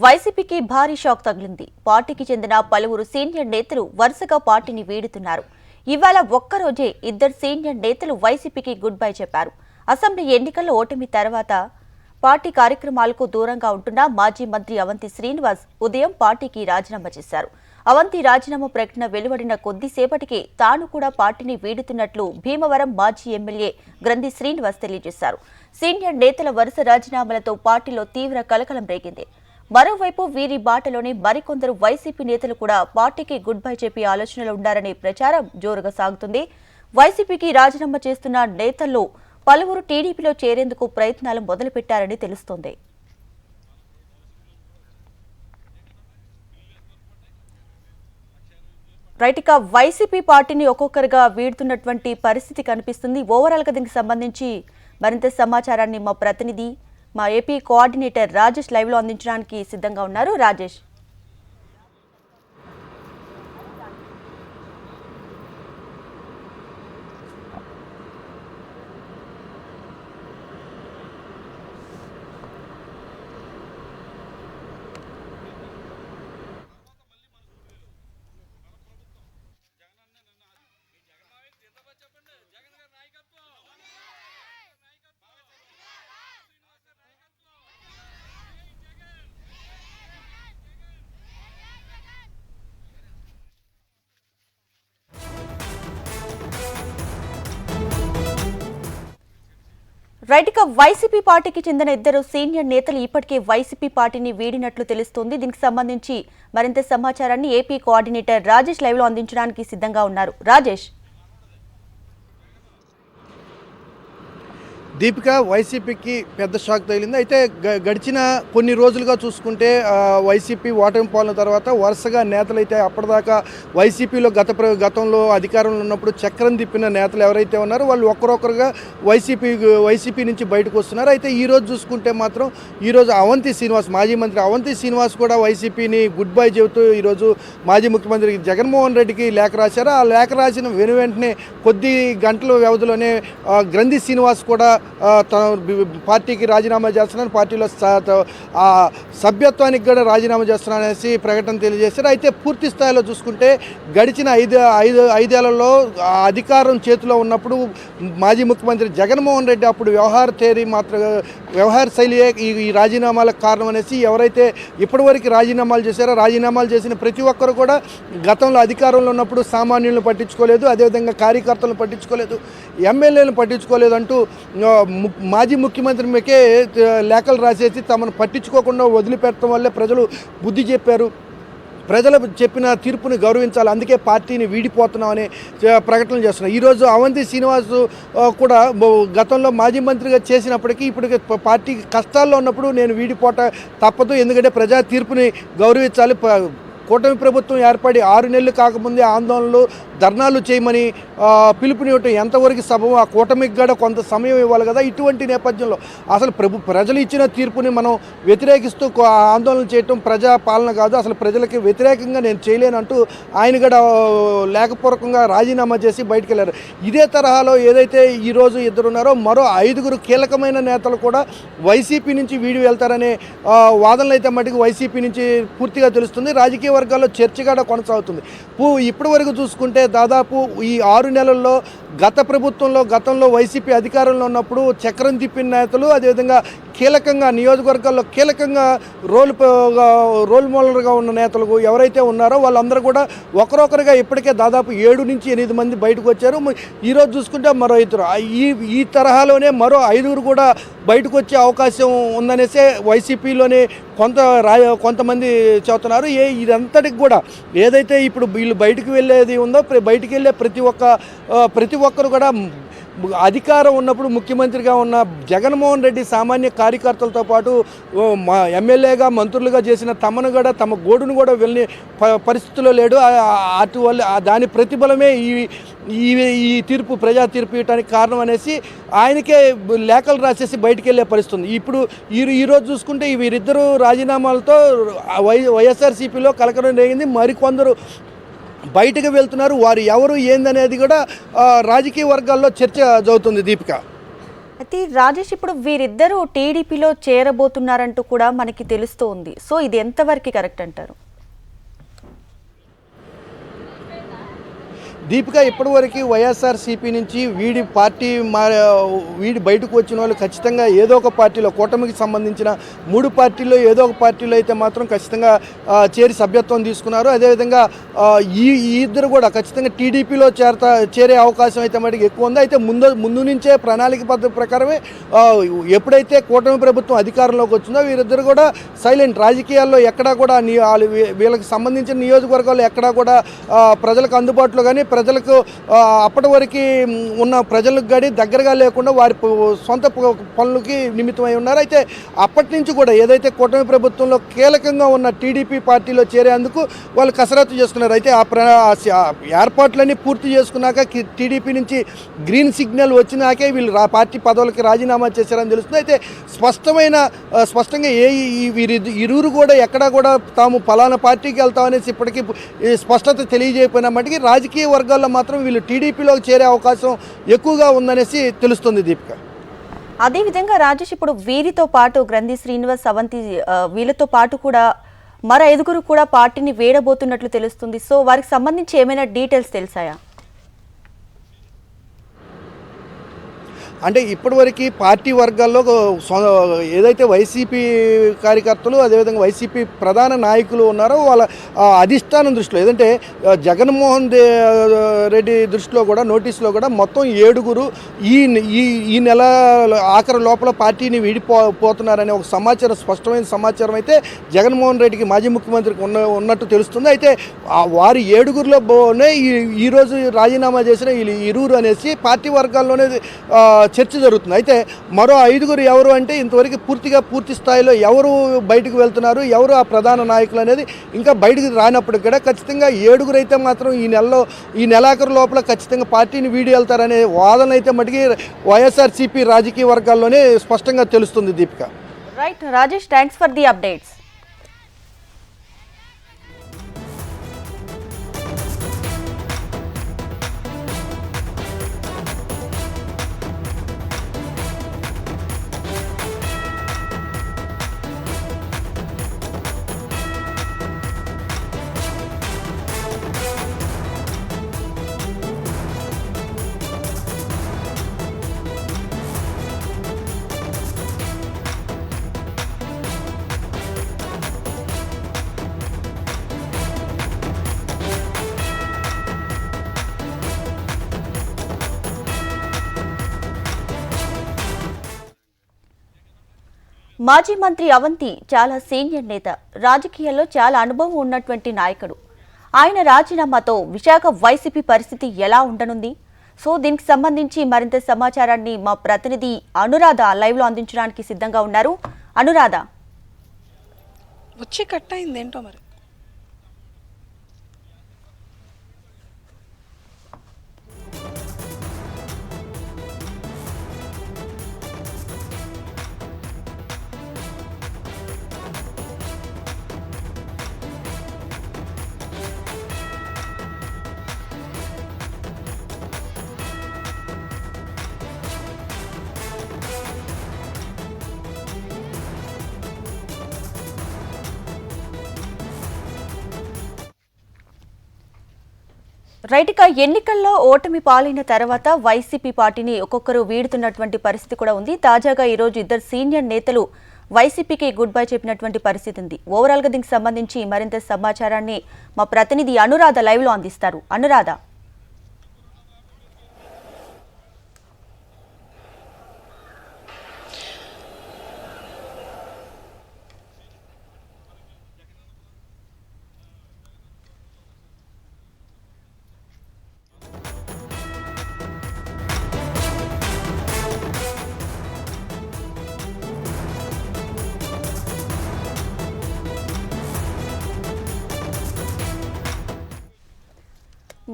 వైసీపీకి భారీ షాక్ తగిలింది. పార్టీకి చెందిన పలువురు సీనియర్ నేతలు వరుసగా పార్టీని వీడుతున్నారు. ఇవాళ ఒక్కరోజే ఇద్దరు సీనియర్ నేతలు వైసీపీకి గుడ్ బై చెప్పారు. అసెంబ్లీ ఎన్నికల్లో ఓటమి తర్వాత పార్టీ కార్యక్రమాలకు దూరంగా ఉంటున్న మాజీ మంత్రి అవంతి శ్రీనివాస్ ఉదయం పార్టీకి రాజీనామా చేశారు. అవంతి రాజీనామా ప్రకటన వెలువడిన కొద్దిసేపటికే తాను కూడా పార్టీని వీడుతున్నట్లు భీమవరం మాజీ ఎమ్మెల్యే గ్రంథి శ్రీనివాస్ తెలియజేశారు. సీనియర్ నేతల వరుస రాజీనామాలతో పార్టీలో తీవ్ర కలకలం రేగింది. మరోవైపు వీరి బాటలోనే మరికొందరు వైసీపీ నేతలు కూడా పార్టీకి గుడ్ బై చెప్పే ఆలోచనలో ఉన్నారనే ప్రచారం జోరుగా సాగుతుంది. వైసీపీకి రాజీనామా చేస్తున్న నేతల్లో పలువురు టీడీపీలో చేరేందుకు ప్రయత్నాలు మొదలుపెట్టారని తెలుస్తోంది. రైట్, ఇక వైసీపీ పార్టీని ఒక్కొక్కరుగా వీడుతున్నటువంటి పరిస్థితి కనిపిస్తుంది. ఓవరాల్ గా దీనికి సంబంధించి మరింత సమాచారాన్ని మా ప్రతినిధి, మా ఏపీ కోఆర్డినేటర్ రాజేష్ లైవ్ లో అందించడానికి సిద్ధంగా ఉన్నారు. రాజేష్, రైట్, ఇక వైసీపీ పార్టీకి చెందిన ఇద్దరు సీనియర్ నేతలు ఇప్పటికే వైసీపీ పార్టీని వీడినట్లు తెలుస్తోంది. దీనికి సంబంధించి మరింత సమాచారాన్ని ఏపీ కోఆర్డినేటర్ రాజేష్ లైవ్ లో అందించడానికి సిద్ధంగా ఉన్నారు. రాజేష్, దీపిక, వైసీపీకి పెద్ద షాక్ తగిలింది. అయితే గడిచిన కొన్ని రోజులుగా చూసుకుంటే వైసీపీ ఓటమి పాలన తర్వాత వరుసగా నేతలు అయితే అప్పటిదాకా వైసీపీలో గతంలో అధికారంలో ఉన్నప్పుడు చక్రం తిప్పిన నేతలు ఎవరైతే ఉన్నారో వాళ్ళు ఒక్కరొక్కరుగా వైసీపీ నుంచి బయటకు వస్తున్నారు. అయితే ఈరోజు చూసుకుంటే మాత్రం ఈరోజు అవంతి శ్రీనివాస్, మాజీ మంత్రి అవంతి శ్రీనివాస్ కూడా వైసీపీని గుడ్ బై చెబుతూ ఈరోజు మాజీ ముఖ్యమంత్రి జగన్మోహన్ రెడ్డికి లేఖ రాశారు. ఆ లేఖ రాసిన వెంటనే కొద్ది గంటల వ్యవధిలోనే గ్రంథి శ్రీనివాస్ కూడా పార్టీకి రాజీనామా చేస్తున్నాను, పార్టీలో సభ్యత్వానికి కూడా రాజీనామా చేస్తున్నాను అనేసి ప్రకటన తెలియజేశారు. అయితే పూర్తి స్థాయిలో చూసుకుంటే గడిచిన ఐదేళ్లలో అధికారం చేతిలో ఉన్నప్పుడు మాజీ ముఖ్యమంత్రి జగన్మోహన్ రెడ్డి అప్పుడు వ్యవహార శైలియే ఈ రాజీనామాలకు కారణం అనేసి ఎవరైతే ఇప్పటివరకు రాజీనామాలు చేశారో రాజీనామాలు చేసిన ప్రతి ఒక్కరు కూడా గతంలో అధికారంలో ఉన్నప్పుడు సామాన్యులను పట్టించుకోలేదు, అదేవిధంగా కార్యకర్తలను పట్టించుకోలేదు, ఎమ్మెల్యేలను పట్టించుకోలేదు అంటూ మాజీ ముఖ్యమంత్రి మీకే లేఖలు రాసేసి తమను పట్టించుకోకుండా వదిలిపెట్టడం వల్లే ప్రజలు బుద్ధి చెప్పారు, ప్రజలు చెప్పిన తీర్పుని గౌరవించాలి, అందుకే పార్టీని వీడిపోతున్నామని ప్రకటనలు చేస్తున్నారు. ఈరోజు అవంతి శ్రీనివాస్ కూడా గతంలో మాజీ మంత్రిగా చేసినప్పటికీ ఇప్పటికి పార్టీ కష్టాల్లో ఉన్నప్పుడు నేను వీడిపోట తప్పదు, ఎందుకంటే ప్రజా తీర్పుని గౌరవించాలి, కూటమి ప్రభుత్వం ఏర్పడి 6 నెలలు కాకముందే ఆందోళనలు ధర్నాలు చేయమని పిలుపునివ్వటం ఎంతవరకు సబబు, ఆ కూటమికి కూడా కొంత సమయం ఇవ్వాలి కదా. ఇటువంటి నేపథ్యంలో అసలు ప్రజలు ఇచ్చిన తీర్పుని మనం వ్యతిరేకిస్తూ ఆందోళన చేయటం ప్రజా పాలన కాదు, అసలు ప్రజలకి వ్యతిరేకంగా నేను చేయలేనంటూ ఆయన కూడా లేఖపూర్వకంగా రాజీనామా చేసి బయటకు వెళ్ళారు. ఇదే తరహాలో ఏదైతే ఈరోజు ఇద్దరు ఉన్నారో మరో 5 కీలకమైన నేతలు కూడా వైసీపీ నుంచి వీడి వెళ్తారనే వాదనలు అయితే మటుకు వైసీపీ నుంచి పూర్తిగా తెలుస్తుంది. రాజకీయ వర్గాల్లో చర్చ కూడా కొనసాగుతుంది. ఇప్పటి వరకు చూసుకుంటే దాదాపు ఈ 6 నెలల్లో గతంలో వైసీపీ అధికారంలో ఉన్నప్పుడు చక్రం తిప్పిన నేతలు, అదేవిధంగా కీలకంగా నియోజకవర్గాల్లో కీలకంగా రోల్ మోడల్గా ఉన్న నేతలు ఎవరైతే ఉన్నారో వాళ్ళందరూ కూడా ఒకరొకరుగా ఇప్పటికే దాదాపు 7 నుంచి 8 మంది బయటకు వచ్చారు. ఈరోజు చూసుకుంటే మరో 2 ఈ తరహాలోనే మరో 5 కూడా బయటకు వచ్చే అవకాశం ఉందనేసే వైసీపీలోనే కొంతమంది చెబుతున్నారు. ఇదంతటికి కూడా ఏదైతే ఇప్పుడు వీళ్ళు బయటకు వెళ్ళేది ఉందో బయటికి వెళ్ళే ప్రతి ఒక్కరు కూడా అధికారం ఉన్నప్పుడు ముఖ్యమంత్రిగా ఉన్న జగన్మోహన్ రెడ్డి సామాన్య కార్యకర్తలతో పాటు ఎమ్మెల్యేగా మంత్రులుగా చేసిన తమను కూడా తమ గోడును కూడా వెళ్ళని పరిస్థితిలో లేడు. అటువల్ల దాని ప్రతిఫలమే ఈ తీర్పు, ప్రజా తీర్పు ఇవ్వడానికి కారణం అనేసి ఆయనకే లేఖలు రాసేసి బయటికి వెళ్ళే పరిస్థితి ఉంది. ఇప్పుడు ఈరోజు చూసుకుంటే వీరిద్దరూ రాజీనామాలతో వైఎస్ఆర్సీపీలో కలకలం రేగింది. మరికొందరు బయటకు వెళ్తున్నారు. వారు ఎవరు ఏందనేది కూడా రాజకీయ వర్గాల్లో చర్చ జరుగుతుంది. దీపిక, అయితే రాజేష్, ఇప్పుడు వీరిద్దరూ టీడీపీలో చేరబోతున్నారంటూ కూడా మనకి తెలుస్తూ ఉంది. సో ఇది ఎంతవరకు కరెక్ట్ అంటారు? దీపిక ఇప్పటివరకు వైఎస్ఆర్సీపీ నుంచి వీడి బయటకు వచ్చిన వాళ్ళు ఖచ్చితంగా ఏదో ఒక పార్టీలో, కూటమికి సంబంధించిన 3 పార్టీల్లో ఏదో ఒక పార్టీలో అయితే మాత్రం ఖచ్చితంగా చేరి సభ్యత్వం తీసుకున్నారు. అదేవిధంగా ఈ ఇద్దరు కూడా ఖచ్చితంగా టీడీపీలో చేరే అవకాశం అయితే మటుకు ఎక్కువ ఉంది. అయితే ముందు నుంచే ప్రణాళిక పద్ధతి ప్రకారమే ఎప్పుడైతే కూటమి ప్రభుత్వం అధికారంలోకి వచ్చిందో వీరిద్దరు కూడా సైలెంట్, రాజకీయాల్లో ఎక్కడా కూడా వీళ్ళకి సంబంధించిన నియోజకవర్గాల్లో ఎక్కడా కూడా ప్రజలకు అందుబాటులో కానీ ప్రజలకు అప్పటి వరకు ఉన్న ప్రజలకు కానీ దగ్గరగా లేకుండా వారి సొంత పనులకి నిమిత్తమై ఉన్నారు. అయితే అప్పటి నుంచి కూడా ఏదైతే కూటమి ప్రభుత్వంలో కీలకంగా ఉన్న టీడీపీ పార్టీలో చేరేందుకు వాళ్ళు కసరత్తు చేసుకున్నారు. అయితే ఆ ఏర్పాట్లన్నీ పూర్తి చేసుకున్నాక టీడీపీ నుంచి గ్రీన్ సిగ్నల్ వచ్చినాకే వీళ్ళు పార్టీ పదవులకి రాజీనామా చేశారని తెలుస్తుంది. అయితే స్పష్టంగా ఇరువురు కూడా ఎక్కడా కూడా తాము పలానా పార్టీకి వెళ్తామనేసి ఇప్పటికీ స్పష్టత తెలియజేయకపోయినా మటుకి రాజకీయ వర్గాల్లో మాత్రం వీళ్ళు టీడీపీలో చేరే అవకాశం ఎక్కువగా ఉందనేసి తెలుస్తుంది దీపిక. అదేవిధంగా రాజేష్, ఇప్పుడు వీరితో పాటు గ్రంథి శ్రీనివాస్, అవంతి వీళ్ళతో పాటు కూడా మరో 5గురు కూడా పార్టీని వేడబోతున్నట్లు తెలుస్తుంది. సో వారికి సంబంధించి ఏమైనా డీటెయిల్స్ తెలిసాయా? అంటే ఇప్పటివరకు పార్టీ వర్గాల్లో ఏదైతే వైసీపీ కార్యకర్తలు అదేవిధంగా వైసీపీ ప్రధాన నాయకులు ఉన్నారో వాళ్ళ అధిష్టానం దృష్టిలో, ఏదంటే జగన్మోహన్ రెడ్డి దృష్టిలో కూడా నోటీసులో కూడా మొత్తం 7గురు ఈ నెల ఆఖరి లోపల పార్టీని వీడిపోతున్నారనే ఒక స్పష్టమైన సమాచారం అయితే జగన్మోహన్ రెడ్డికి, మాజీ ముఖ్యమంత్రికి ఉన్నట్టు తెలుస్తుంది. అయితే వారి 7గురిలోనే ఈరోజు రాజీనామా చేసిన ఇరువురు అనేసి పార్టీ వర్గాల్లోనే చర్చ జరుగుతుంది. అయితే మరో 5గురు ఎవరు అంటే ఇంతవరకు పూర్తి స్థాయిలో ఎవరు బయటకు వెళ్తున్నారు, ఎవరు ఆ ప్రధాన నాయకులు అనేది ఇంకా బయటకు రానప్పటికి కూడా ఖచ్చితంగా 7గురు అయితే మాత్రం ఈ నెలాఖరు లోపల ఖచ్చితంగా పార్టీని వీడి వెళ్తారనే వాదన అయితే మటుకి వైఎస్ఆర్సీపీ రాజకీయ వర్గాల్లోనే స్పష్టంగా తెలుస్తుంది Deepika. Right Rajesh, thanks for the updates. మాజీ మంత్రి అవంతి చాలా సీనియర్ నేత, రాజకీయాల్లో చాలా అనుభవం ఉన్నటువంటి నాయకుడు. ఆయన రాజీనామాతో విశాఖ వైసీపీ పరిస్థితి ఎలా ఉండనుంది? సో దీనికి సంబంధించి మరింత సమాచారాన్ని మా ప్రతినిధి అనురాధ లైవ్లో అందించడానికి సిద్ధంగా ఉన్నారు. అనురాధ, వచ్చి కట్ అయిందేంటో మరి. రైట్గా ఎన్నికల్లో ఓటమి పాలైన తర్వాత వైసీపీ పార్టీని ఒక్కొక్కరు వీడుతున్నటువంటి పరిస్థితి కూడా ఉంది. తాజాగా ఈరోజు 2 సీనియర్ నేతలు వైసీపీకి గుడ్ బై చెప్పినటువంటి పరిస్థితి ఉంది. ఓవరాల్గా దీనికి సంబంధించి మరింత సమాచారాన్ని మా ప్రతినిధి అనురాధ లైవ్లో అందిస్తారు. అనురాధ,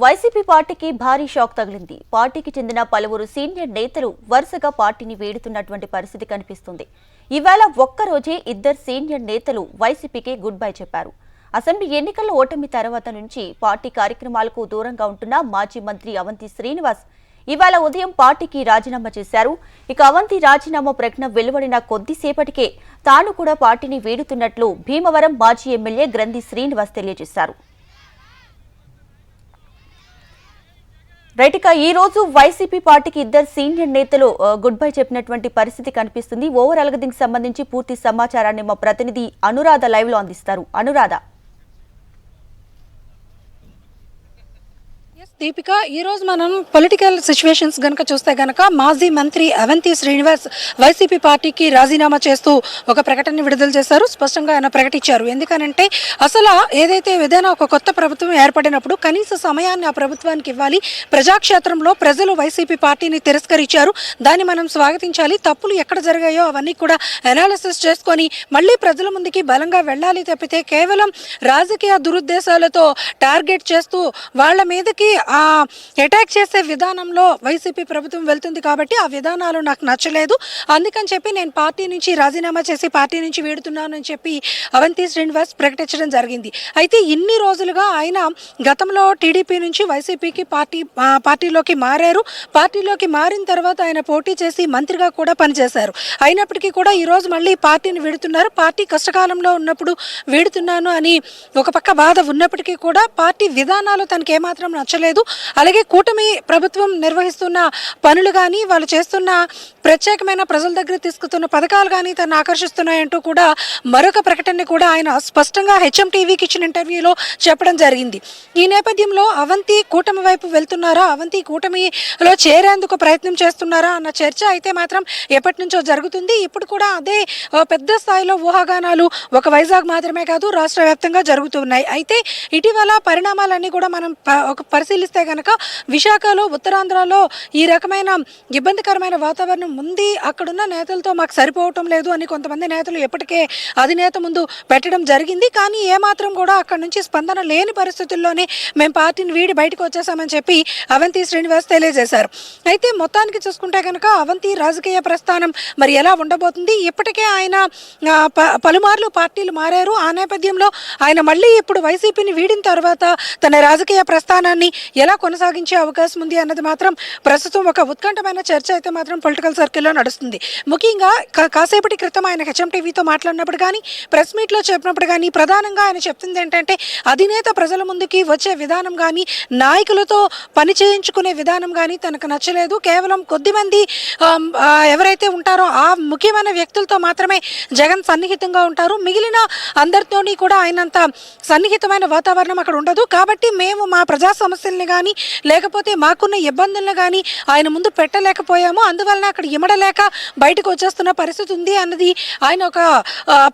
వైసీపీ పార్టీకి భారీ షాక్ తగిలింది. పార్టీకి చెందిన పలువురు సీనియర్ నేతలు వరుసగా పార్టీని వీడుతున్నటువంటి పరిస్థితి కనిపిస్తుంది. ఇవాళ ఒక్కరోజే 2 సీనియర్ నేతలు వైసీపీకి గుడ్ బై చెప్పారు. అసెంబ్లీ ఎన్నికల్లో ఓటమి తర్వాత నుంచి పార్టీ కార్యక్రమాలకు దూరంగా ఉంటున్న మాజీ మంత్రి అవంతి శ్రీనివాస్ ఇవాళ ఉదయం పార్టీకి రాజీనామా చేశారు. ఇక అవంతి రాజీనామా ప్రకటన వెలువడిన కొద్దిసేపటికే తాను కూడా పార్టీని వీడుతున్నట్లు భీమవరం మాజీ ఎమ్మెల్యే గ్రంథి శ్రీనివాస్ తెలియజేశారు. రైట్, ఇక ఈ రోజు వైసీపీ పార్టీకి ఇద్దరు సీనియర్ నేతలు గుడ్ బై చెప్పినటువంటి పరిస్థితి కనిపిస్తుంది. ఓవరాల్ గా దీనికి సంబంధించి పూర్తి సమాచారాన్ని మా ప్రతినిధి అనురాధ లైవ్ లో అందిస్తారు. అనురాధ. దీపిక, ఈరోజు మనం పొలిటికల్ సిచ్యువేషన్స్ గనక చూస్తే గనక మాజీ మంత్రి అవంతి శ్రీనివాస్ వైసీపీ పార్టీకి రాజీనామా చేస్తూ ఒక ప్రకటన విడుదల చేశారు. స్పష్టంగా ఆయన ప్రకటించారు. ఎందుకనంటే అసలు ఏదైతే ఏదైనా ఒక కొత్త ప్రభుత్వం ఏర్పడినప్పుడు కనీస సమయాన్ని ఆ ప్రభుత్వానికి ఇవ్వాలి. ప్రజాక్షేత్రంలో ప్రజలు వైసీపీ పార్టీని తిరస్కరించారు, దాన్ని మనం స్వాగతించాలి. తప్పులు ఎక్కడ జరిగాయో అవన్నీ కూడా అనాలిసిస్ చేసుకొని మళ్ళీ ప్రజల ముందుకి బలంగా వెళ్ళాలి తప్పితే కేవలం రాజకీయ దురుద్దేశాలతో టార్గెట్ చేస్తూ వాళ్ళ మీదకి అటాక్ చేసే విధానంలో వైసీపీ ప్రభుత్వం వెళ్తుంది. కాబట్టి ఆ విధానాలు నాకు నచ్చలేదు. అందుకని చెప్పి నేను పార్టీ నుంచి రాజీనామా చేసి పార్టీ నుంచి వీడుతున్నానని చెప్పి అవంతి శ్రీనివాస్ ప్రకటించడం జరిగింది. అయితే ఇన్ని రోజులుగా ఆయన గతంలో టీడీపీ నుంచి వైసీపీకి పార్టీలోకి మారారు. పార్టీలోకి మారిన తర్వాత ఆయన పోటీ చేసి మంత్రిగా కూడా పనిచేశారు. అయినప్పటికీ కూడా ఈరోజు మళ్ళీ పార్టీని వీడుతున్నారు. పార్టీ కష్టకాలంలో ఉన్నప్పుడు వీడుతున్నాను అని ఒక పక్క బాధ ఉన్నప్పటికీ కూడా పార్టీ విధానాలు తనకి ఏమాత్రం నచ్చలేదు. అలాగే కూటమి ప్రభుత్వం నిర్వహిస్తున్న పనులు కానీ వాళ్ళు చేస్తున్న ప్రత్యేకమైన ప్రజల దగ్గర తీసుకుతున్న పథకాలు కానీ తను ఆకర్షిస్తున్నాయంటూ కూడా మరొక ప్రకటన కూడా ఆయన స్పష్టంగా హెచ్ఎం టీవీకి ఇచ్చిన ఇంటర్వ్యూలో చెప్పడం జరిగింది. ఈ నేపథ్యంలో అవంతి కూటమి వైపు వెళ్తున్నారా, అవంతి కూటమిలో చేరేందుకు ప్రయత్నం చేస్తున్నారా అన్న చర్చ అయితే మాత్రం ఎప్పటి నుంచో జరుగుతుంది. ఇప్పుడు కూడా అదే పెద్ద స్థాయిలో ఊహాగానాలు ఒక వైజాగ్ మాత్రమే కాదు రాష్ట్ర వ్యాప్తంగా జరుగుతున్నాయి. అయితే ఇటీవల పరిణామాలన్నీ కూడా మనం పరిశీలిస్తే కనుక విశాఖలో ఉత్తరాంధ్రలో ఈ రకమైన ఇబ్బందికరమైన వాతావరణం ఉంది. అక్కడున్న నేతలతో మాకు సరిపోవటం లేదు అని కొంతమంది నేతలు ఎప్పటికే అధినేత ముందు పెట్టడం జరిగింది. కానీ ఏమాత్రం కూడా అక్కడి నుంచి స్పందన లేని పరిస్థితుల్లోనే మేము పార్టీని వీడి బయటకు వచ్చేసామని చెప్పి అవంతి శ్రీనివాస్ తెలియజేశారు. అయితే మొత్తానికి చూసుకుంటే కనుక అవంతి రాజకీయ ప్రస్థానం మరి ఎలా ఉండబోతుంది? ఇప్పటికే ఆయన పలుమార్లు పార్టీలు మారారు. ఆ నేపథ్యంలో ఆయన మళ్ళీ ఇప్పుడు వైసీపీని వీడిన తర్వాత తన రాజకీయ ప్రస్థానాన్ని ఎలా కొనసాగించే అవకాశం ఉంది అన్నది మాత్రం ప్రస్తుతం ఒక ఉత్కంఠమైన చర్చ అయితే మాత్రం పొలిటికల్ సర్కిల్లో నడుస్తుంది. ముఖ్యంగా కాసేపటి క్రితం ఆయన హెచ్ఎం టీవీతో మాట్లాడినప్పుడు కానీ ప్రెస్ మీట్లో చెప్పినప్పుడు కానీ ప్రధానంగా ఆయన చెప్తుంది ఏంటంటే అధినేత ప్రజల ముందుకి వచ్చే విధానం కానీ నాయకులతో పని చేయించుకునే విధానం కానీ తనకు నచ్చలేదు. కేవలం కొద్దిమంది ఎవరైతే ఉంటారో ఆ ముఖ్యమైన వ్యక్తులతో మాత్రమే జగన్ సన్నిహితంగా ఉంటారు. మిగిలిన అందరితోని కూడా ఆయనంత సన్నిహితమైన వాతావరణం అక్కడ ఉండదు. కాబట్టి మేము మా ప్రజా సమస్యల్ని కానీ లేకపోతే మాకున్న ఇబ్బందులను కానీ ఆయన ముందు పెట్టలేకపోయాము. అందువలన అక్కడ ఇమడలేక బయటకు వచ్చేస్తున్న పరిస్థితి ఉంది అన్నది ఆయన ఒక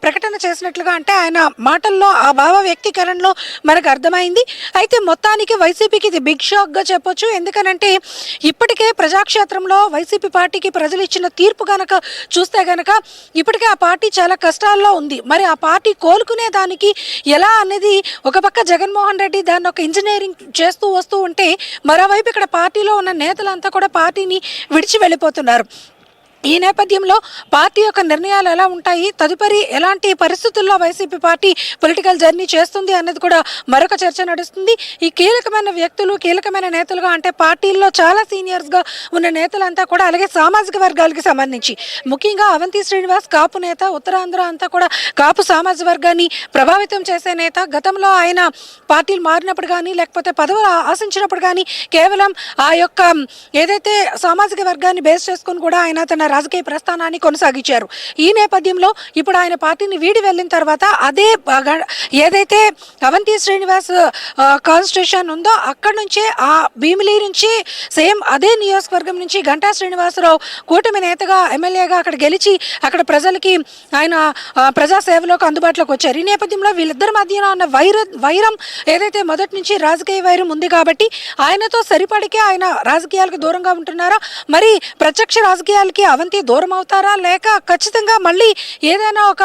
ప్రకటన చేసినట్లుగా, అంటే ఆయన మాటల్లో ఆ భావ వ్యక్తీకరణలో మనకు అర్థమైంది. అయితే మొత్తానికి వైసీపీకి ఇది బిగ్ షాక్గా చెప్పొచ్చు. ఎందుకనంటే ఇప్పటికే ప్రజాక్షేత్రంలో వైసీపీ పార్టీకి ప్రజలు ఇచ్చిన తీర్పు కనుక చూస్తే కనుక ఇప్పటికే ఆ పార్టీ చాలా కష్టాల్లో ఉంది. మరి ఆ పార్టీ కోలుకునే దానికి ఎలా అనేది ఒక పక్క జగన్మోహన్ రెడ్డి దాన్ని ఒక ఇంజనీరింగ్ చేస్తూ వస్తూ ఉంటే మరోవైపు ఇక్కడ పార్టీలో ఉన్న నేతలంతా కూడా పార్టీని విడిచి వెళ్ళిపోతున్నారు. ఈ నేపథ్యంలో పార్టీ యొక్క నిర్ణయాలు ఎలా ఉంటాయి, తదుపరి ఎలాంటి పరిస్థితుల్లో వైసీపీ పార్టీ పొలిటికల్ జర్నీ చేస్తుంది అన్నది కూడా మరొక చర్చ నడుస్తుంది. ఈ కీలకమైన వ్యక్తులు కీలకమైన నేతలుగా అంటే పార్టీల్లో చాలా సీనియర్స్గా ఉన్న నేతలంతా కూడా అలాగే సామాజిక వర్గాలకి సంబంధించి ముఖ్యంగా అవంతి శ్రీనివాస్ కాపు నేత, ఉత్తరాంధ్ర అంతా కూడా కాపు సామాజిక వర్గాన్ని ప్రభావితం చేసే నేత. గతంలో ఆయన పార్టీలు మారినప్పుడు కానీ లేకపోతే పదవులు ఆశించినప్పుడు కానీ కేవలం ఆ యొక్క ఏదైతే సామాజిక వర్గాన్ని బేస్ చేసుకుని కూడా ఆయన తన రాజకీయ ప్రస్థానాన్ని కొనసాగించారు. ఈ నేపథ్యంలో ఇప్పుడు ఆయన పార్టీని వీడి వెళ్ళిన తర్వాత అదే ఏదైతే అవంతి శ్రీనివాస్ కాన్స్టిట్యూషన్ ఉందో అక్కడి నుంచే ఆ భీమిలి నుంచి సేమ్ అదే నియోజకవర్గం నుంచి గంటా శ్రీనివాసరావు కూటమి నేతగా ఎమ్మెల్యేగా అక్కడ గెలిచి అక్కడ ప్రజలకి ఆయన ప్రజాసేవలోకి అందుబాటులోకి వచ్చారు. ఈ నేపథ్యంలో వీళ్ళిద్దరి మధ్యన ఉన్న వైరం ఏదైతే మొదటి నుంచి రాజకీయ వైరం ఉంది కాబట్టి ఆయనతో సరిపడికే ఆయన రాజకీయాలకు దూరంగా ఉంటున్నారా, మరి ప్రత్యక్ష రాజకీయాలకి అవంతి దూరం అవుతారా, లేక ఖచ్చితంగా మళ్ళీ ఏదైనా ఒక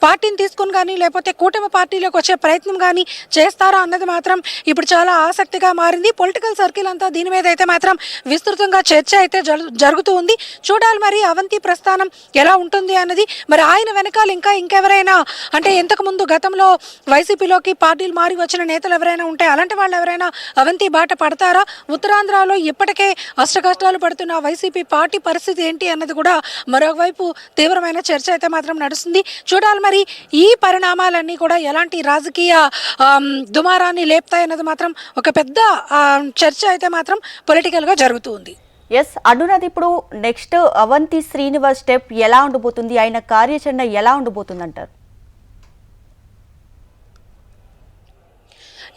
పార్టీని తీసుకుని కానీ లేకపోతే కూటమి పార్టీలోకి వచ్చే ప్రయత్నం కానీ చేస్తారా అన్నది మాత్రం ఇప్పుడు చాలా ఆసక్తిగా మారింది. పొలిటికల్ సర్కిల్ అంతా దీని మీద అయితే మాత్రం విస్తృతంగా చర్చ అయితే జరుగుతూ ఉంది. చూడాలి మరి అవంతి ప్రస్థానం ఎలా ఉంటుంది అన్నది. మరి ఆయన వెనకాల ఇంకెవరైనా అంటే ఇంతకుముందు గతంలో వైసీపీలోకి పార్టీలు మారి వచ్చిన నేతలు ఎవరైనా ఉంటే అలాంటి వాళ్ళు ఎవరైనా అవంతి బాట పడతారా? ఉత్తరాంధ్రలో ఇప్పటికే అష్టకష్టాలు పడుతున్న వైసీపీ పార్టీ పరిస్థితి ఏంటి అన్నది కూడా మరోవైపు తీవ్రమైన చర్చ అయితే మాత్రం నడుస్తుంది. చూడాలి మరి ఈ పరిణామాలన్నీ కూడా ఎలాంటి రాజకీయ దుమారాన్ని లేపుతాయన్నది మాత్రం ఒక పెద్ద చర్చ అయితే మాత్రం పొలిటికల్గా జరుగుతుంది. ఎస్ అనురాధ్, ఇప్పుడు నెక్స్ట్ అవంతి శ్రీనివాస్ స్టెప్ ఎలా ఉండబోతుంది, ఆయన కార్యాచరణ ఎలా ఉండబోతుంది అంటారు?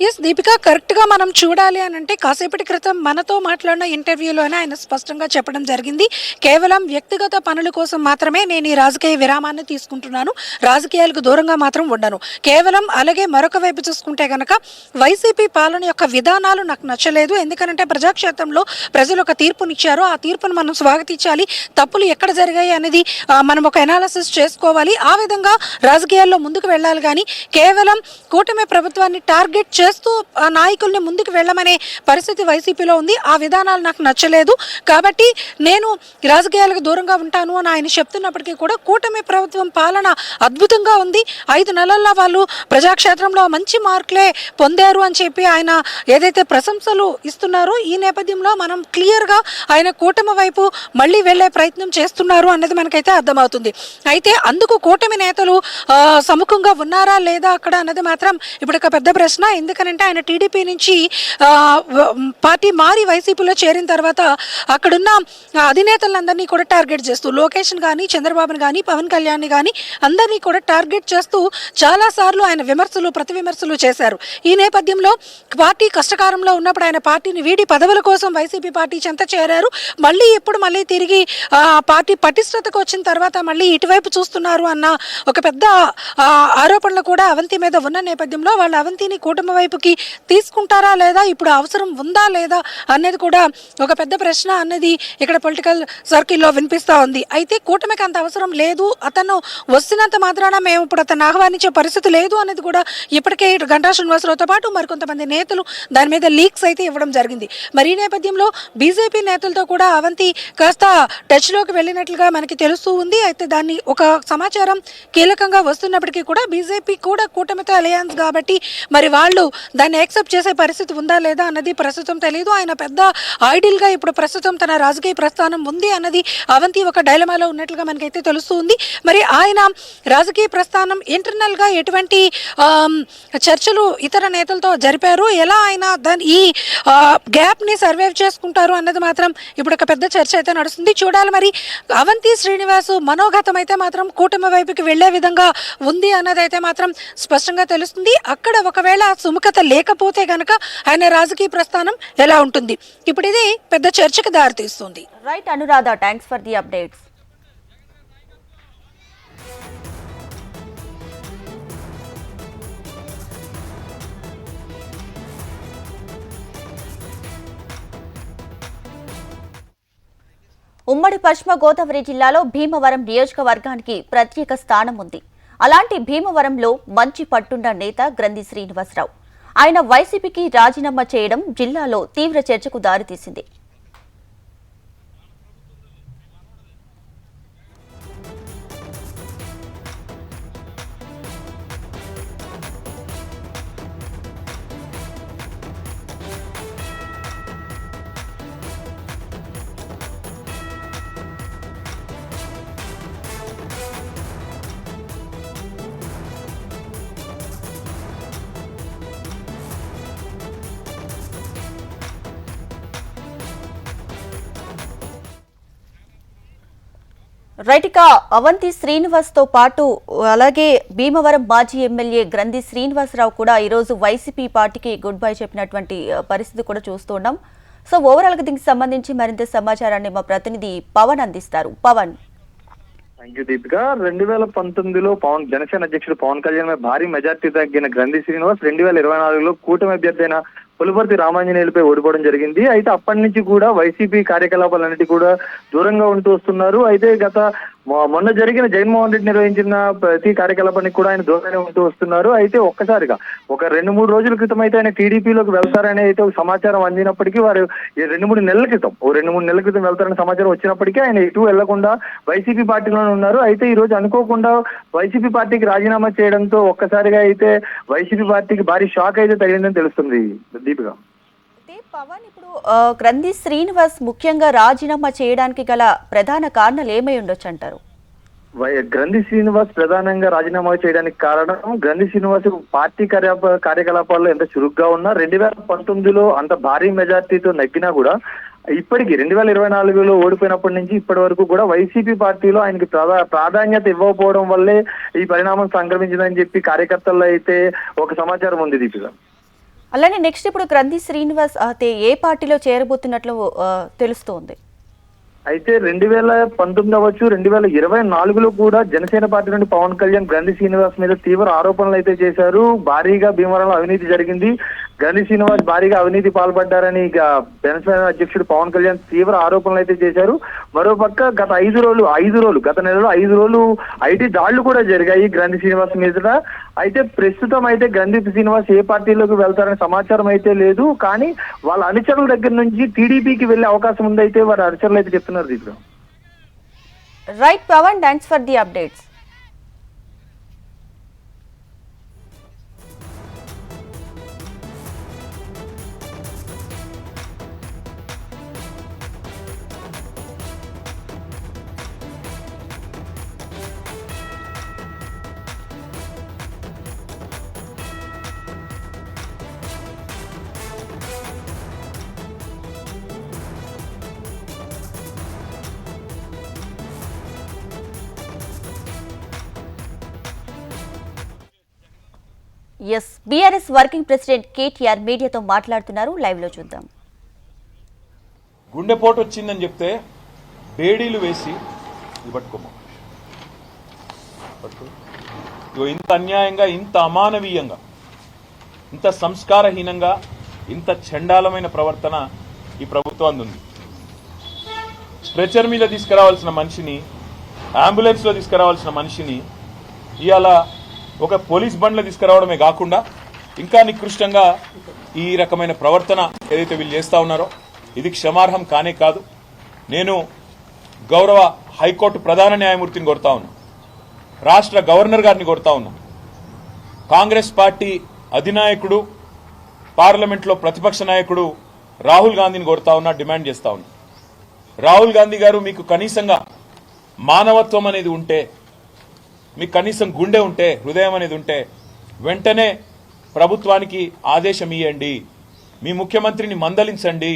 ఎస్ దీపిక, కరెక్ట్గా మనం చూడాలి అని అంటే కాసేపటి క్రితం మనతో మాట్లాడిన ఇంటర్వ్యూలోనే ఆయన స్పష్టంగా చెప్పడం జరిగింది. కేవలం వ్యక్తిగత పనుల కోసం మాత్రమే నేను ఈ రాజకీయ విరామాన్ని తీసుకుంటున్నాను, రాజకీయాలకు దూరంగా మాత్రం ఉండను. కేవలం అలాగే మరొక వైపు చూసుకుంటే కనుక వైసీపీ పాలన యొక్క విధానాలు నాకు నచ్చలేదు. ఎందుకంటే ప్రజాక్షేత్రంలో ప్రజలు ఒక తీర్పునిచ్చారు, ఆ తీర్పును మనం స్వాగతించాలి. తప్పులు ఎక్కడ జరిగాయి అనేది మనం ఒక ఎనాలిసిస్ చేసుకోవాలి. ఆ విధంగా రాజకీయాల్లో ముందుకు వెళ్ళాలి. కానీ కేవలం కూటమి ప్రభుత్వాన్ని టార్గెట్ చేస్తూ నాయకుల్ని ముందుకు వెళ్ళమనే పరిస్థితి వైసీపీలో ఉంది. ఆ విధానాలు నాకు నచ్చలేదు, కాబట్టి నేను రాజకీయాలకు దూరంగా ఉంటాను అని ఆయన చెప్తున్నప్పటికీ కూడా కూటమి ప్రభుత్వం పాలన అద్భుతంగా ఉంది. 5 నెలల్లో వాళ్ళు ప్రజాక్షేత్రంలో మంచి మార్కులే పొందారు అని చెప్పి ఆయన ఏదైతే ప్రశంసలు ఇస్తున్నారో ఈ నేపథ్యంలో మనం క్లియర్గా ఆయన కూటమి వైపు మళ్ళీ వెళ్ళే ప్రయత్నం చేస్తున్నారు అన్నది మనకైతే అర్థమవుతుంది. అయితే అందుకు కూటమి నేతలు సముఖంగా ఉన్నారా లేదా అక్కడ అన్నది మాత్రం ఇప్పుడు ఒక పెద్ద ప్రశ్న. ఎందుకనంటే ఆయన టీడీపీ నుంచి పార్టీ మారి వైసీపీలో చేరిన తర్వాత అక్కడున్న అధినేతలందరినీ కూడా టార్గెట్ చేస్తూ లోకేష్ని కానీ చంద్రబాబుని కానీ పవన్ కళ్యాణ్ని కానీ అందరినీ కూడా టార్గెట్ చేస్తూ చాలాసార్లు ఆయన ప్రతి విమర్శలు చేశారు. ఈ నేపథ్యంలో పార్టీ కష్టకాలంలో ఉన్నప్పుడు ఆయన పార్టీని వీడి పదవుల కోసం వైసీపీ పార్టీ చెంత చేరారు. మళ్ళీ తిరిగి పార్టీ పటిష్టతకు వచ్చిన తర్వాత మళ్ళీ ఇటువైపు చూస్తున్నారు అన్న ఒక పెద్ద ఆరోపణలు కూడా అవంతి మీద ఉన్న నేపథ్యంలో వాళ్ళు అవంతిని కూటమి వైపుకి తీసుకుంటారా లేదా, ఇప్పుడు అవసరం ఉందా లేదా అనేది కూడా ఒక పెద్ద ప్రశ్న అన్నది ఇక్కడ పొలిటికల్ సర్కిల్లో వినిపిస్తూ ఉంది. అయితే కూటమికి అంత అవసరం లేదు, అతను వస్తున్నంత మాత్రాన మేము ఇప్పుడు అతను ఆహ్వానించే పరిస్థితి లేదు అనేది కూడా ఇప్పటికే గంటా శ్రీనివాసరావుతో పాటు మరికొంతమంది నేతలు దాని మీద లీక్స్ అయితే ఇవ్వడం జరిగింది. మరి ఈ నేపథ్యంలో బీజేపీ నేతలతో కూడా అవంతి కాస్త టచ్లోకి వెళ్ళినట్లుగా మనకి తెలుస్తూ ఉంది. అయితే దాన్ని ఒక సమాచారం కీలకంగా వస్తున్నప్పటికీ కూడా బీజేపీ కూడా కూటమితో అలయన్స్ కాబట్టి మరి వాళ్ళు దాన్ని యాక్సెప్ట్ చేసే పరిస్థితి ఉందా లేదా అన్నది ప్రస్తుతం తెలియదు. ఆయన పెద్ద ఐడియల్గా ఇప్పుడు ప్రస్తుతం తన రాజకీయ ప్రస్థానం ఉంది అన్నది అవంతి ఒక డైలమాలో ఉన్నట్లుగా మనకైతే తెలుస్తూ ఉంది. మరి ఆయన రాజకీయ ప్రస్థానం ఇంటర్నల్గా ఎటువంటి చర్చలు ఇతర నేతలతో జరిపారు, ఎలా ఆయన ఈ గ్యాప్ని సర్వైవ్ చేసుకుంటారు అన్నది మాత్రం ఇప్పుడు ఒక పెద్ద చర్చ అయితే నడుస్తుంది. చూడాలి మరి అవంతి శ్రీనివాస్ మనోగతం అయితే మాత్రం కూటమి వైపుకి వెళ్లే విధంగా ఉంది అన్నది అయితే మాత్రం స్పష్టంగా తెలుస్తుంది. అక్కడ ఒకవేళ సుముఖత లేకపోతే గనక ఆయన రాజకీయ ప్రస్థానం ఎలా ఉంటుంది, ఇప్పుడు ఇది పెద్ద చర్చకు దారితీస్తుంది. Right Anuradha, thanks for the updates. ఉమ్మడి పశ్చిమ గోదావరి జిల్లాలో భీమవరం నియోజకవర్గానికి ప్రత్యేక స్థానం ఉంది. అలాంటి భీమవరంలో మంచి పట్టున్న నేత గ్రంథి శ్రీనివాసరావు. ఆయన వైసీపీకి రాజీనామా చేయడం జిల్లాలో తీవ్ర చర్చకు దారితీసింది. రైట్, ఇక అవంతి శ్రీనివాస్ తో పాటు అలాగే భీమవరం మాజీ ఎమ్మెల్యే గ్రంథి శ్రీనివాసరావు కూడా ఈరోజు వైసీపీ పార్టీకి గుడ్ బై చెప్పినటువంటి పరిస్థితి కూడా చూస్తున్నాం. సో ఓవరాల్ గా దీనికి సంబంధించి మరింత సమాచారాన్ని మా ప్రతినిధి పవన్ అందిస్తారు. పవన్. Thank you Deepika. 2019లో జనసేన అధ్యక్షుడు పవన్ కళ్యాణ్ భారీ మెజార్టీ తగ్గిన గ్రంథి శ్రీనివాస్ 2024లో కూటమి అభ్యర్థి అయిన పులపర్తి రామాంజనేయులపై ఓడిపోవడం జరిగింది. అయితే అప్పటి నుంచి కూడా వైసీపీ కార్యకలాపాలన్నిటి కూడా దూరంగా ఉంటూ వస్తున్నారు. అయితే మొన్న జరిగిన జగన్మోహన్ రెడ్డి నిర్వహించిన ప్రతి కార్యకలాపానికి కూడా ఆయన దూరంగానే ఉంటూ వస్తున్నారు. అయితే ఒక్కసారిగా ఒక 2-3 రోజుల క్రితం అయితే ఆయన టీడీపీలోకి వెళ్తారని అయితే ఒక సమాచారం అందినప్పటికీ వారు 2-3 నెలల క్రితం వెళ్తారని సమాచారం వచ్చినప్పటికీ ఆయన ఎటు వెళ్లకుండా వైసీపీ పార్టీలోనే ఉన్నారు. అయితే ఈ రోజు అనుకోకుండా వైసీపీ పార్టీకి రాజీనామా చేయడంతో ఒక్కసారిగా అయితే వైసీపీ పార్టీకి భారీ షాక్ అయితే తగిలిందని తెలుస్తుంది దీపిక. పవన్, ఇప్పుడు గ్రంథి శ్రీనివాస్ ముఖ్యంగా రాజీనామా చేయడానికి గల ప్రధాన కారణాలు ఏమై ఉండొచ్చు అంటారు? గ్రంథి శ్రీనివాస్ ప్రధానంగా రాజీనామా చేయడానికి కారణం గ్రంథి శ్రీనివాస్ పార్టీ కార్యకలాపాల్లో ఎంత చురుగ్గా ఉన్నా 2019లో అంత భారీ మెజార్టీతో నగ్గినా కూడా ఇప్పటికీ 2024లో ఓడిపోయినప్పటి నుంచి ఇప్పటి వరకు కూడా వైసీపీ పార్టీలో ఆయనకి ప్రాధాన్యత ఇవ్వకపోవడం వల్లే ఈ పరిణామం సంక్రమించిందని చెప్పి కార్యకర్తల్లో అయితే ఒక సమాచారం ఉంది దీపిక. అలానే నెక్స్ట్ ఇప్పుడు గ్రంథి శ్రీనివాస్ అయితే ఏ పార్టీలో చేరబోతున్నట్లు తెలుస్తోంది? అయితే 2019 అవ్వచ్చు 2024లో కూడా జనసేన పార్టీ నుండి పవన్ కళ్యాణ్ గ్రంథి శ్రీనివాస్ మీద తీవ్ర ఆరోపణలు అయితే చేశారు. భారీగా భీమవరంలో అవినీతి జరిగింది, గ్రంథి శ్రీనివాస్ భారీగా అవినీతి పాల్పడ్డారని జనసేన అధ్యక్షుడు పవన్ కళ్యాణ్ తీవ్ర ఆరోపణలు అయితే చేశారు. మరోపక్క గత 5 నెలలో 5 రోజులు ఐటీ దాడులు కూడా జరిగాయి గ్రంథి శ్రీనివాస్ మీద. అయితే ప్రస్తుతం అయితే గ్రంథి శ్రీనివాస్ ఏ పార్టీలోకి వెళ్తారనే సమాచారం అయితే లేదు. కానీ వాళ్ళ అనుచరుల దగ్గర నుంచి టీడీపీకి వెళ్లే అవకాశం ఉందైతే వారి అనుచరులు అయితే చెప్తున్నారు దీంట్లో. Right Pawan, thanks for the updates. Yes, BRS working president KTR మీడియాతో మాట్లాడుతున్నారు. లైవ్ లో చూద్దాం. గుండెపోటు వచ్చిందని చెప్తే బేడీలు వేసి పట్టుకోమా ఇంత అన్యాయంగా, ఇంత అమానవీయంగా, ఇంత సంస్కారహీనంగా, ఇంత చండాలమైన ప్రవర్తన ఈ ప్రభుత్వానికి ఉంది. స్ట్రెచర్ మీద తీసుకురావాల్సిన మనిషిని, అంబులెన్స్లో తీసుకురావాల్సిన మనిషిని ఇవాళ ఒక పోలీస్ బండ్లో తీసుకురావడమే కాకుండా ఇంకా నికృష్టంగా ఈ రకమైన ప్రవర్తన ఏదైతే వీళ్ళు చేస్తా ఉన్నారో ఇది క్షమార్హం కానే కాదు. నేను గౌరవ హైకోర్టు ప్రధాన న్యాయమూర్తిని కోరుతా ఉన్నా, రాష్ట్ర గవర్నర్ గారిని కోరుతా ఉన్నా, కాంగ్రెస్ పార్టీ అధినాయకుడు, పార్లమెంట్లో ప్రతిపక్ష నాయకుడు రాహుల్ గాంధీని కోరుతా ఉన్నా, డిమాండ్ చేస్తా ఉన్నా. రాహుల్ గాంధీ గారు, మీకు కనీసంగా మానవత్వం అనేది ఉంటే, మీకు కనీసం గుండె ఉంటే, హృదయం అనేది ఉంటే వెంటనే ప్రభుత్వానికి ఆదేశం ఇవ్వండి, మీ ముఖ్యమంత్రిని మందలించండి.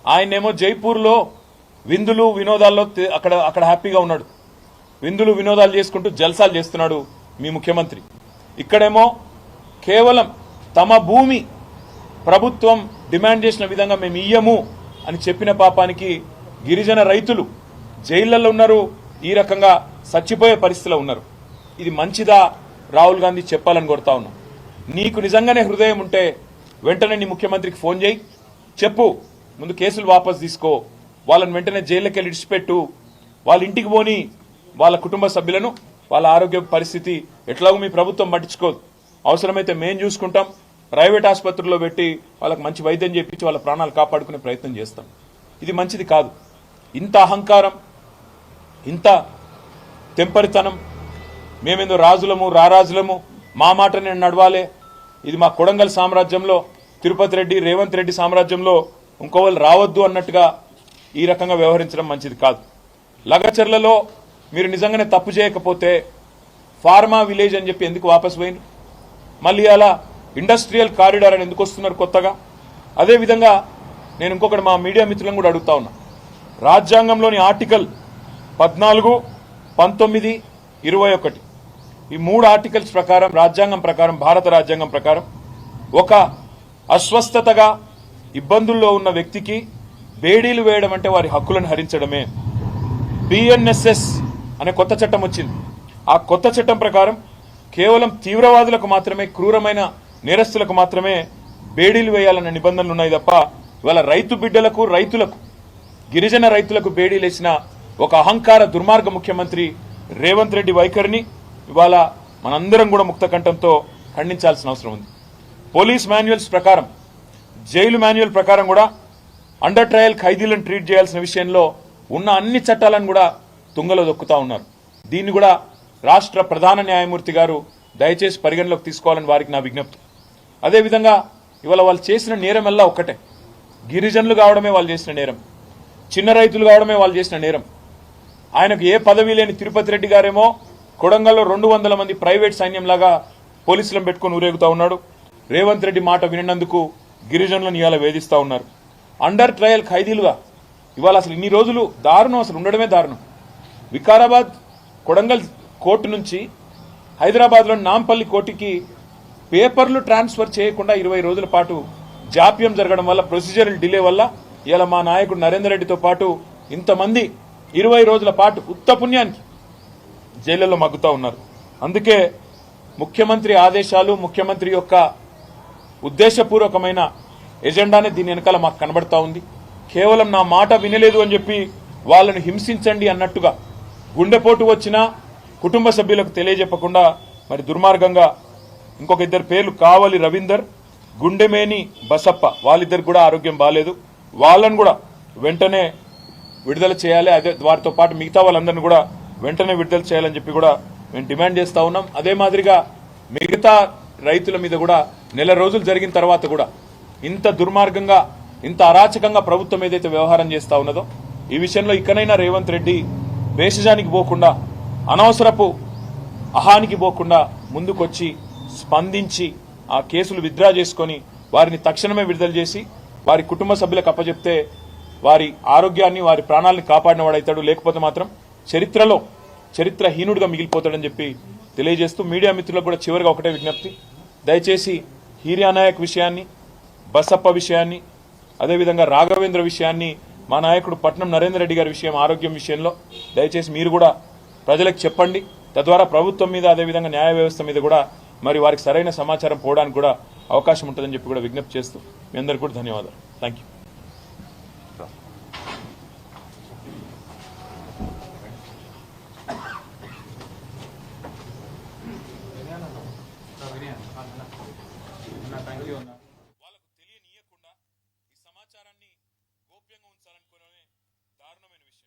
ఆయనేమో జైపూర్లో విందులు వినోదాల్లో అక్కడ హ్యాపీగా ఉన్నాడు, విందులు వినోదాలు చేసుకుంటూ జల్సాలు చేస్తున్నాడు మీ ముఖ్యమంత్రి. ఇక్కడేమో కేవలం తమ భూమి ప్రభుత్వం డిమాండ్ చేసిన విధంగా మేము ఇయ్యము అని చెప్పిన పాపానికి గిరిజన రైతులు జైళ్లలో ఉన్నారు, ఈ రకంగా చచ్చిపోయే పరిస్థితిలో ఉన్నారు. ఇది మంచిదా? రాహుల్ గాంధీ చెప్పాలని కోరుతా ఉన్నా. నీకు నిజంగానే హృదయం ఉంటే వెంటనే నీ ముఖ్యమంత్రికి ఫోన్ చేయి, చెప్పు, ముందు కేసులు వాపసు తీసుకో, వాళ్ళని వెంటనే జైల్లోకి వెళ్ళి ఇడిచిపెట్టు, వాళ్ళ ఇంటికి పోని, వాళ్ళ కుటుంబ సభ్యులను, వాళ్ళ ఆరోగ్య పరిస్థితి ఎట్లాగో మీ ప్రభుత్వం పట్టించుకోదు, అవసరమైతే మేం చూసుకుంటాం, ప్రైవేట్ ఆసుపత్రుల్లో పెట్టి వాళ్ళకి మంచి వైద్యం చేయించి వాళ్ళ ప్రాణాలు కాపాడుకునే ప్రయత్నం చేస్తాం. ఇది మంచిది కాదు. ఇంత అహంకారం, ఇంత తెంపరితనం, మేమేందో రాజులము రారాజులము, మా మాట నేను నడవాలే, ఇది మా కొడంగల్ సామ్రాజ్యంలో, తిరుపతి రెడ్డి రేవంత్ రెడ్డి సామ్రాజ్యంలో ఇంకోవాళ్ళు రావద్దు అన్నట్టుగా ఈ రకంగా వ్యవహరించడం మంచిది కాదు. లగచర్లలో మీరు నిజంగానే తప్పు చేయకపోతే ఫార్మా విలేజ్ అని చెప్పి ఎందుకు వాపసు పోయింది? మళ్ళీ అలా ఇండస్ట్రియల్ కారిడార్ అని ఎందుకు వస్తున్నారు కొత్తగా? అదేవిధంగా నేను ఇంకొకటి మా మీడియా మిత్రులను కూడా అడుగుతా ఉన్నా, రాజ్యాంగంలోని ఆర్టికల్ 14, 19, 21 ఈ 3 ఆర్టికల్స్ ప్రకారం, రాజ్యాంగం ప్రకారం, భారత రాజ్యాంగం ప్రకారం ఒక అస్వస్థతగా ఇబ్బందుల్లో ఉన్న వ్యక్తికి బేడీలు వేయడం అంటే వారి హక్కులను హరించడమే. బిఎన్ఎస్ఎస్ అనే కొత్త చట్టం వచ్చింది. ఆ కొత్త చట్టం ప్రకారం కేవలం తీవ్రవాదులకు మాత్రమే, క్రూరమైన నేరస్తులకు మాత్రమే బేడీలు వేయాలన్న నిబంధనలు ఉన్నాయి తప్ప ఇవాళ రైతు బిడ్డలకు రైతులకు గిరిజన రైతులకు బేడీలేసిన ఒక అహంకార దుర్మార్గ ముఖ్యమంత్రి రేవంత్ రెడ్డి వైఖరిని ఇవాళ మనందరం కూడా ముక్త కంఠంతో ఖండించాల్సిన అవసరం ఉంది. పోలీస్ మాన్యువల్స్ ప్రకారం, జైలు మాన్యువల్ ప్రకారం కూడా అండర్ ట్రయల్ ఖైదీలను ట్రీట్ చేయాల్సిన విషయంలో ఉన్న అన్ని చట్టాలను కూడా తుంగలో దొక్కుతా ఉన్నారు. దీన్ని కూడా రాష్ట్ర ప్రధాన న్యాయమూర్తి గారు దయచేసి పరిగణలోకి తీసుకోవాలని వారికి నా విజ్ఞప్తి. అదేవిధంగా ఇవాళ వాళ్ళు చేసిన నేరం ఎల్లా ఒక్కటే, గిరిజనులు కావడమే వాళ్ళు చేసిన నేరం, చిన్న రైతులు కావడమే వాళ్ళు చేసిన నేరం. ఆయనకు ఏ పదవి లేని తిరుపతి రెడ్డి గారేమో కొడంగల్లో 200 మంది ప్రైవేట్ సైన్యంలాగా పోలీసులను పెట్టుకుని ఊరేగుతా ఉన్నాడు. రేవంత్ రెడ్డి మాట వినినందుకు గిరిజనులను ఇవాళ వేధిస్తా ఉన్నారు. అండర్ ట్రయల్ ఖైదీలుగా ఇవాళ అసలు ఇన్ని రోజులు దారుణం, అసలు ఉండడమే దారుణం. వికారాబాద్ కొడంగల్ కోర్టు నుంచి హైదరాబాద్లోని నాంపల్లి కోర్టుకి పేపర్లు ట్రాన్స్ఫర్ చేయకుండా 20 రోజుల పాటు జాప్యం జరగడం వల్ల, ప్రొసీజరల్ డిలే వల్ల ఇలా మా నాయకుడు నరేందర్ రెడ్డితో పాటు ఇంతమంది 20 రోజుల పాటు ఉత్త పుణ్యానికి జైళ్లలో మగ్గుతా ఉన్నారు. అందుకే ముఖ్యమంత్రి ఆదేశాలు, ముఖ్యమంత్రి యొక్క ఉద్దేశపూర్వకమైన ఎజెండానే దీని వెనకాల మాకు కనబడతా ఉంది. కేవలం నా మాట వినలేదు అని చెప్పి వాళ్ళను హింసించండి అన్నట్టుగా గుండెపోటు వచ్చినా కుటుంబ సభ్యులకు తెలియజెప్పకుండా మరి దుర్మార్గంగా ఇంకొక 2 పేర్లు కావలి రవీందర్, గుండెమేని బసప్ప, వాళ్ళిద్దరు కూడా ఆరోగ్యం బాగాలేదు, వాళ్ళను కూడా వెంటనే విడుదల చేయాలి. అదే వారితో పాటు మిగతా వాళ్ళందరినీ కూడా వెంటనే విడుదల చేయాలని చెప్పి కూడా మేము డిమాండ్ చేస్తా ఉన్నాం. అదే మాదిరిగా మిగతా రైతుల మీద కూడా నెల రోజులు జరిగిన తర్వాత కూడా ఇంత దుర్మార్గంగా, ఇంత అరాచకంగా ప్రభుత్వం ఏదైతే వ్యవహారం చేస్తా ఉన్నదో ఈ విషయంలో ఇకనైనా రేవంత్ రెడ్డి భేషజానికి పోకుండా, అనవసరపు అహానికి పోకుండా ముందుకొచ్చి స్పందించి ఆ కేసులు విత్డ్రా చేసుకొని వారిని తక్షణమే విడుదల చేసి వారి కుటుంబ సభ్యులకు అప్పచెప్తే వారి ఆరోగ్యాన్ని, వారి ప్రాణాలను కాపాడిన వాడైతాడు. లేకపోతే మాత్రం చరిత్రహీనుడిగా మిగిలిపోతాడని చెప్పి తెలియజేస్తూ మీడియా మిత్రులకు కూడా చివరిగా ఒకటే విజ్ఞప్తి, దయచేసి హీర్యానాయక్ విషయాన్ని, బసప్ప విషయాన్ని, అదేవిధంగా రాఘవేంద్ర విషయాన్ని, మా నాయకుడు పట్నం నరేందర్ రెడ్డి గారి విషయం, ఆరోగ్యం విషయంలో దయచేసి మీరు కూడా ప్రజలకు చెప్పండి. తద్వారా ప్రభుత్వం మీద, అదేవిధంగా న్యాయ వ్యవస్థ మీద కూడా మరి వారికి సరైన సమాచారం పోవడానికి కూడా అవకాశం ఉంటుందని చెప్పి కూడా విజ్ఞప్తి చేస్తూ మీ అందరికీ కూడా ధన్యవాదాలు. Thank you. వాళ్ళకు తెలియనీయకుండా ఈ సమాచారాన్ని గోప్యంగా ఉంచాలనుకునే దారుణమైన విషయం.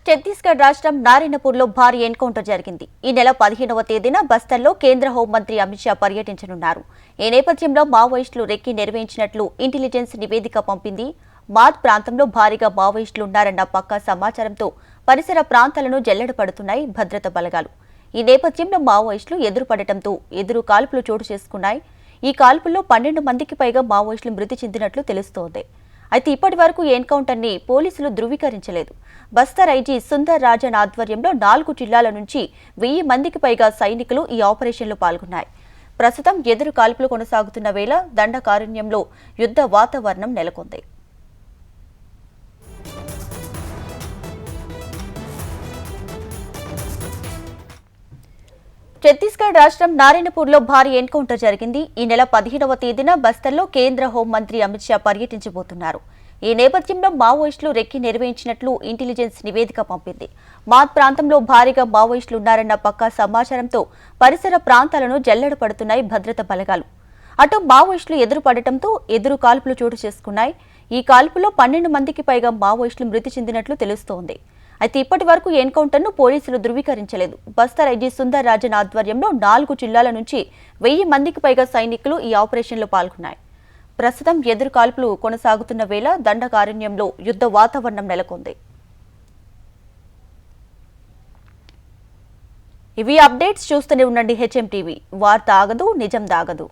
ఛత్తీస్గఢ్ రాష్ట్రం నారాయణపూర్లో భారీ ఎన్కౌంటర్ జరిగింది. ఈ నెల 15వ తేదీన బస్తర్లో కేంద్ర హోంమంత్రి అమిత్ షా పర్యటించనున్నారు. ఈ నేపథ్యంలో మావోయిస్టులు రెక్కి నిర్వహించినట్లు ఇంటెలిజెన్స్ నివేదిక పంపింది. మాద్ ప్రాంతంలో భారీగా మావోయిస్టులు ఉన్నారన్న పక్కా సమాచారంతో పరిసర ప్రాంతాలను జల్లెడపడుతున్నాయి భద్రతా బలగాలు. ఈ నేపథ్యంలో మావోయిస్టులు ఎదురుపడటంతో ఎదురు కాల్పులు చోటు చేసుకున్నాయి. ఈ కాల్పుల్లో 12 మందికి పైగా మావోయిస్టులు మృతి చెందినట్లు తెలుస్తోంది. అయితే ఇప్పటి వరకు ఎన్కౌంటర్ ని పోలీసులు ధృవీకరించలేదు. బస్తర్ ఐజీ సుందర్ రాజన్ ఆధ్వర్యంలో 4 జిల్లాల నుంచి 1000 మందికి పైగా సైనికులు ఈ ఆపరేషన్లో పాల్గొన్నారు. ప్రస్తుతం ఎదురు కాల్పులు కొనసాగుతున్న వేళ దండకారణ్యంలో యుద్ధ వాతావరణం నెలకొంది. ఛత్తీస్గఢ్ రాష్ట్రం నారాయణపూర్లో భారీ ఎన్కౌంటర్ జరిగింది. ఈ నెల 15వ తేదీన బస్తర్లో కేంద్ర హోంమంత్రి అమిత్ షా పర్యటించబోతున్నారు. ఈ నేపథ్యంలో మావోయిస్టులు రెక్కి నిర్వహించినట్లు ఇంటెలిజెన్స్ నివేదిక పంపింది. మాద్ ప్రాంతంలో భారీగా మావోయిస్టులు ఉన్నారన్న పక్కా సమాచారంతో పరిసర ప్రాంతాలను జల్లెడపడుతున్నాయి భద్రతా బలగాలు. అటు మావోయిస్టులు ఎదురుపడటంతో ఎదురు కాల్పులు చోటు చేసుకున్నాయి. ఈ కాల్పుల్లో 12 మందికి పైగా మావోయిస్టులు మృతి చెందినట్లు తెలుస్తోంది. అయితే ఇప్పటి వరకు ఎన్కౌంటర్ను పోలీసులు ధృవీకరించలేదు. బస్తర్ ఐజీ సుందర్ రాజన్ ఆధ్వర్యంలో 4 జిల్లాల నుంచి 1000 మందికి పైగా సైనికులు ఈ ఆపరేషన్లో పాల్గొన్నారు. ప్రస్తుతం ఎదురు కాల్పులు కొనసాగుతున్న వేళ దండకారణ్యంలో యుద్ధ వాతావరణం నెలకొంది. ఇవి అప్డేట్స్ చూస్తూనే ఉండండి హెచ్ఎం టీవీ. వార్త ఆగదు, నిజం దాగదు.